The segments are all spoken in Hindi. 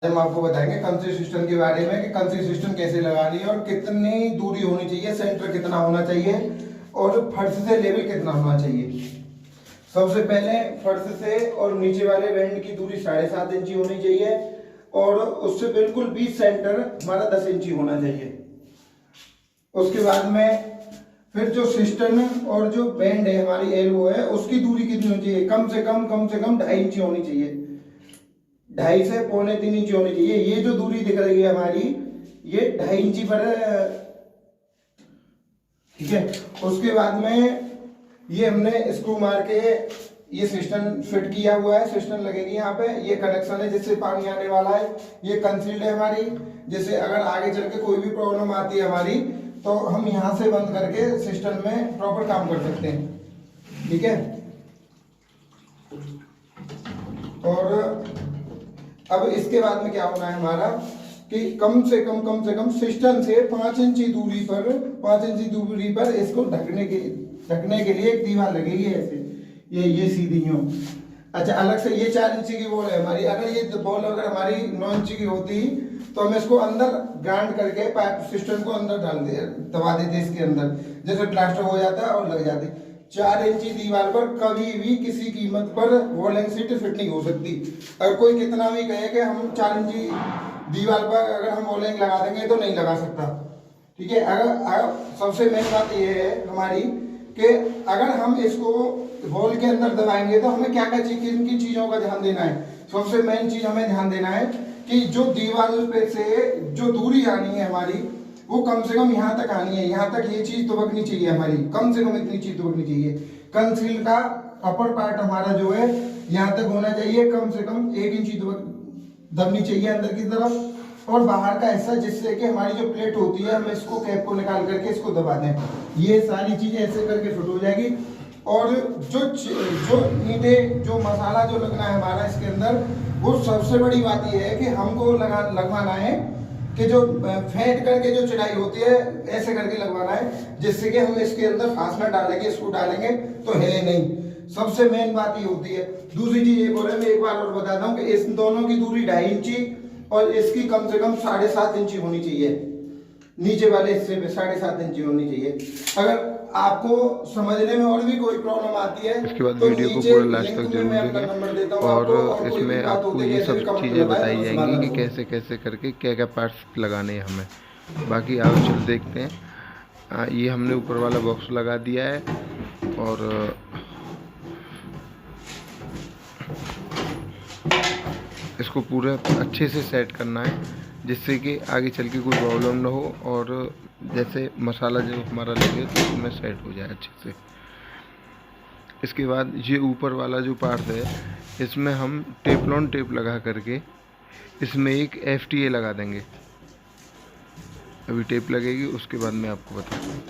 हम आपको बताएंगे कंसिस्टेंट के बारे में कि कंसिस्टेंट कैसे लगानी है और कितनी दूरी होनी चाहिए, सेंटर कितना होना चाहिए और फर्श से लेवल कितना होना चाहिए। सबसे पहले फर्श से और नीचे वाले बैंड की दूरी 7.5 इंची होनी चाहिए और उससे बिल्कुल बीच सेंटर हमारा 10 इंची होना चाहिए। उसके बाद में फिर जो सिस्टम और जो बैंड है हमारी एल्बो है उसकी दूरी कितनी होनी चाहिए, कम से कम 2.5 इंची होनी चाहिए, 2.5 से 2.25 इंची होनी चाहिए। ये जो दूरी दिख रही है हमारी ये 2.5 इंची पर है, ठीक है। उसके बाद में ये हमने स्क्रू मार के ये सिस्टम फिट किया हुआ है, सिस्टम लगेगी यहाँ पे, ये कनेक्शन है जिससे पानी आने वाला है, ये कंसील्ड है हमारी, जैसे अगर आगे चल के कोई भी प्रॉब्लम आती है हमारी तो हम यहाँ से बंद करके सिस्टम में प्रॉपर काम कर सकते हैं, ठीक है। और अब इसके बाद में क्या होना है हमारा कि कम से कम सिस्टम से 5 इंची दूरी पर इसको ढकने के लिए एक दीवार लगेगी ऐसे, ये सीधी हो। अच्छा, अलग से ये 4 इंची की बॉल है हमारी, अगर ये बॉल अगर हमारी 9 इंची की होती तो हम इसको अंदर ग्राइंड करके पाइप सिस्टम को अंदर दबा देते इसके अंदर, जैसे प्लास्टर हो जाता है और लग जाती। 4 इंची दीवार पर कभी भी किसी कीमत पर वॉल एंड सीट फिट नहीं हो सकती। अगर कोई कितना भी कहे कि हम 4 इंची दीवार पर अगर हम वॉल एंड लगा देंगे तो नहीं लगा सकता, ठीक है। अगर सबसे मेन बात यह है हमारी कि अगर हम इसको वॉल के अंदर दबाएंगे तो हमें क्या क्या किन किन चीज़ों का ध्यान देना है। सबसे मेन चीज़ हमें ध्यान देना है कि जो दीवार पे से जो दूरी आनी है हमारी वो कम से कम यहाँ तक आनी है, यहाँ तक ये चीज दुबकनी चाहिए हमारी, कम से कम इतनी चीज दुबकनी चाहिए। कंसील का अपर पार्ट हमारा जो है यहाँ तक होना चाहिए, कम से कम 1 इंची दबनी चाहिए अंदर की तरफ, और बाहर का हिस्सा जिससे कि हमारी जो प्लेट होती है हम इसको कैप को निकाल करके इसको दबा दें, ये सारी चीजें ऐसे करके फिट हो जाएगी। और जो ईंटें जो मसाला जो लगना है हमारा इसके अंदर, वो सबसे बड़ी बात यह है कि हमको लगवाना है कि जो फेंट करके जो चढ़ाई होती है ऐसे करके लगवाना है, जिससे कि हम इसके अंदर फासनर डालेंगे, इसको डालेंगे तो हिले नहीं। सबसे मेन बात ये होती है। दूसरी चीज एक और है, मैं एक बार और बताता हूँ कि इस दोनों की दूरी 2.5 इंची और इसकी कम से कम 7.5 इंची होनी चाहिए, नीचे वाले हिस्से पे 7.5 इंची होनी चाहिए। अगर आपको समझने में और भी कोई प्रॉब्लम आती है इसके बाद तो वीडियो को पूरा लास्ट तक जरूर देखें और इसमें आपको ये सब चीज़ें बताई जाएंगी कि कैसे कैसे करके क्या क्या पार्ट्स लगाने हैं हमें। बाकी आप चल देखते हैं। ये हमने ऊपर वाला बॉक्स लगा दिया है और इसको पूरा अच्छे से सेट करना है जिससे कि आगे चल के कोई प्रॉब्लम ना हो और जैसे मसाला जो हमारा लगे तो उसमें सेट हो जाए अच्छे से। इसके बाद ये ऊपर वाला जो पार्ट है इसमें हम टेफ्लॉन टेप लगा करके इसमें एक FTA लगा देंगे। अभी टेप लगेगी उसके बाद मैं आपको बताता हूँ।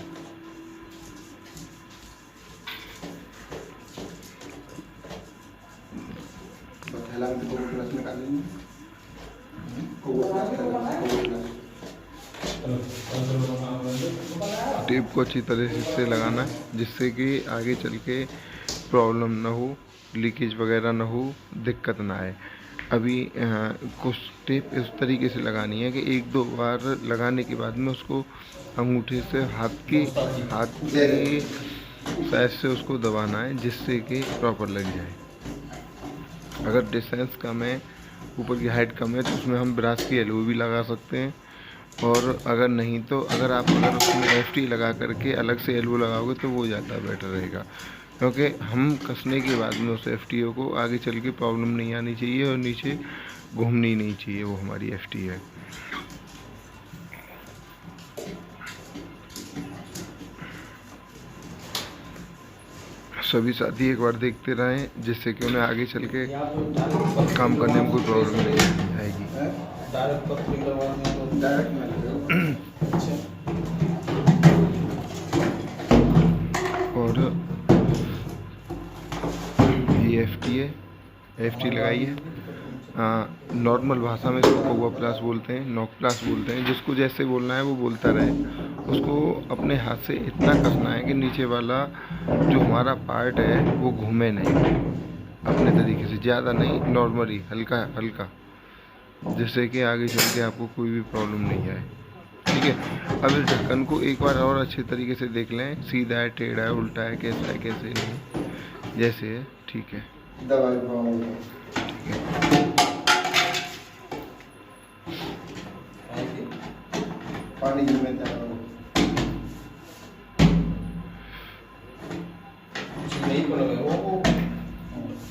टेप को अच्छी तरह से लगाना है जिससे कि आगे चल के प्रॉब्लम ना हो, लीकेज वगैरह ना हो, दिक्कत ना आए। अभी कुछ टेप इस तरीके से लगानी है कि 1-2 बार लगाने के बाद में उसको अंगूठे से हाथ के साइज से उसको दबाना है जिससे कि प्रॉपर लग जाए। अगर डिस्टेंस कम है, ऊपर की हाइट कम है तो उसमें हम ब्रास की एल्बो भी लगा सकते हैं, और अगर नहीं तो अगर उसमें FT लगा करके अलग से एल्बो लगाओगे तो वो ज़्यादा बेटर रहेगा, क्योंकि हम कसने के बाद में उस FTO को आगे चल के प्रॉब्लम नहीं आनी चाहिए और नीचे घूमनी नहीं चाहिए, वो हमारी FT है। सभी साथी एक बार देखते रहें जिससे कि उन्हें आगे चल के काम करने में कोई प्रॉब्लम नहीं आएगी। और ये FT लगाई है। नॉर्मल भाषा में इसको कौवा प्लास बोलते हैं, नॉक प्लास बोलते हैं, जिसको जैसे बोलना है वो बोलता रहे। उसको अपने हाथ से इतना कसना है कि नीचे वाला जो हमारा पार्ट है वो घूमे नहीं, अपने तरीके से, ज़्यादा नहीं, नॉर्मली हल्का हल्का। जिससे कि आगे चल के आपको कोई भी प्रॉब्लम नहीं आए। ठीक है, अब इस ढक्कन को एक बार और अच्छे तरीके से देख लें, सीधा है, टेढ़ा है, उल्टा है, कैसा है, कैसे नहीं, जैसे है। ठीक है, दवाई पानी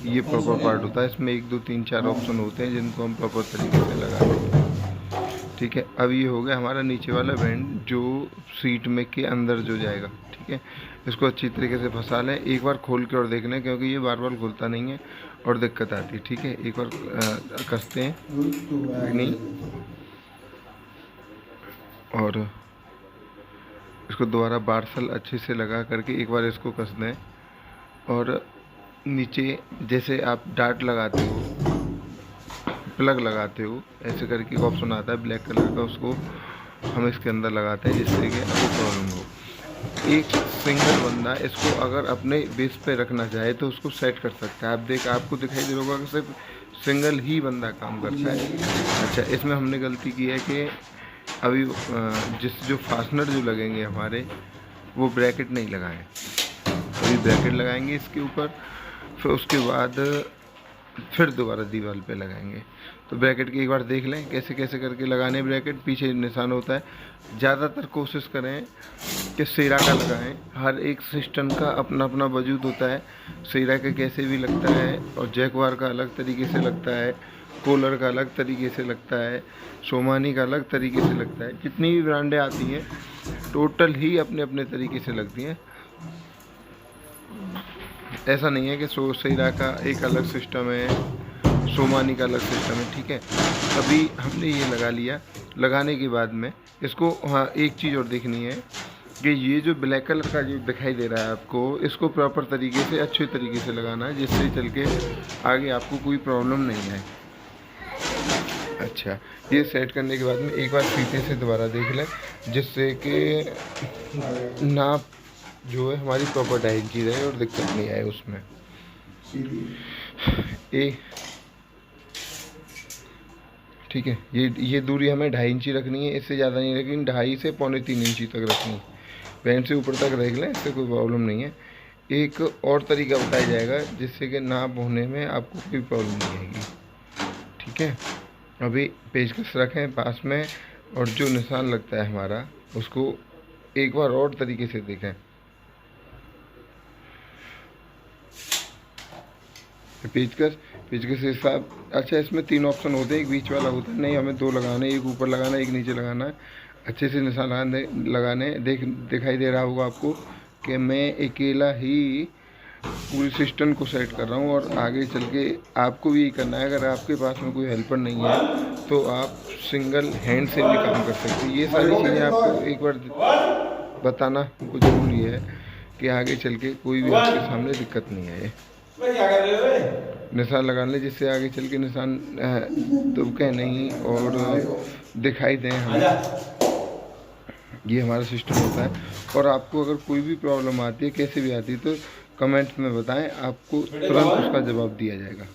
ये प्रॉपर पार्ट होता है। इसमें 1 2 3 4 ऑप्शन होते हैं जिनको हम प्रॉपर तरीके से लगाते हैं। ठीक है, अब ये हो गया हमारा नीचे वाला वेंट जो सीट में के अंदर जो जाएगा। ठीक है, इसको अच्छी तरीके से फंसा लें, एक बार खोल के और देख लें, क्योंकि ये बार बार खुलता नहीं है और दिक्कत आती है। ठीक है, एक बार कसते हैं नहीं, और इसको दोबारा बारसल अच्छे से लगा करके एक बार इसको कस दें। और नीचे जैसे आप डार्ट लगाते हो, प्लग लगाते हो, ऐसे करके एक ऑप्शन आता है ब्लैक कलर का, उसको हम इसके अंदर लगाते हैं जिससे कि आपको प्रॉब्लम हो। एक सिंगल बंदा इसको अगर अपने बेस पे रखना चाहे तो उसको सेट कर सकता है। आपको दिखाई दे रहा होगा कि सिर्फ सिंगल ही बंदा काम करता है। अच्छा, इसमें हमने गलती की है कि अभी जो फास्टनर जो लगेंगे हमारे, वो ब्रैकेट नहीं लगाएं। अभी ब्रैकेट लगाएंगे इसके ऊपर, फिर उसके बाद फिर दोबारा दीवार पे लगाएंगे। तो ब्रैकेट की एक बार देख लें कैसे कैसे करके लगाने। ब्रैकेट पीछे निशान होता है, ज़्यादातर कोशिश करें कि सेरा का लगाएं। हर एक सिस्टम का अपना अपना वजूद होता है। सेरा का कैसे भी लगता है, और जैकवार का अलग तरीके से लगता है, कोलर का अलग तरीके से लगता है, सोमानी का अलग तरीके से लगता है। जितनी भी ब्रांडें आती हैं टोटल ही अपने अपने तरीके से लगती हैं। ऐसा नहीं है कि सेरा का एक अलग सिस्टम है, सोमानी का अलग सिस्टम है। ठीक है, अभी हमने ये लगा लिया। लगाने के बाद में इसको, हाँ, एक चीज़ और देखनी है कि ये जो ब्लैक कलर का जो दिखाई दे रहा है आपको, इसको प्रॉपर तरीके से अच्छे तरीके से लगाना है जिससे चल के आगे आपको कोई प्रॉब्लम नहीं आए। अच्छा, ये सेट करने के बाद में एक बार फीते से दोबारा देख लें जिससे कि नाप जो है हमारी प्रॉपर ढाई इंची रहे और दिक्कत नहीं आए उसमें। ठीक है, ये दूरी हमें 2.5 इंची रखनी है, इससे ज़्यादा नहीं, लेकिन 2.5 से 2.25 इंची तक रखनी है। बैंड से ऊपर तक रख लें, इससे कोई प्रॉब्लम नहीं है। एक और तरीका बताया जाएगा जिससे कि नाप होने में आपको कोई प्रॉब्लम नहीं आएगी। ठीक है, अभी पेचकस रखें पास में, और जो निशान लगता है हमारा उसको एक बार और तरीके से देखें। पेचकस के साथ, अच्छा, इसमें 3 ऑप्शन होते हैं, एक बीच वाला होता है, नहीं हमें 2 लगाने, एक ऊपर लगाना है, एक नीचे लगाना है। अच्छे से निशान लगाने दिखाई दे रहा होगा आपको कि मैं अकेला ही पूरी सिस्टम को सेट कर रहा हूँ, और आगे चल के आपको भी यही करना है। अगर आपके पास में कोई हेल्पर नहीं है तो आप सिंगल हैंड से भी काम कर सकते हैं। ये सारी चीज़ें आपको एक बार बताना हमको ज़रूरी है कि आगे चल के कोई भी आपके सामने दिक्कत नहीं आए। निशान लगा लें जिससे आगे चल के निशान दुबके नहीं और दिखाई दें हमें। ये हमारा सिस्टम होता है। और आपको अगर कोई भी प्रॉब्लम आती है, कैसे भी आती है, तो कमेंट में बताएं, आपको तुरंत उसका जवाब दिया जाएगा।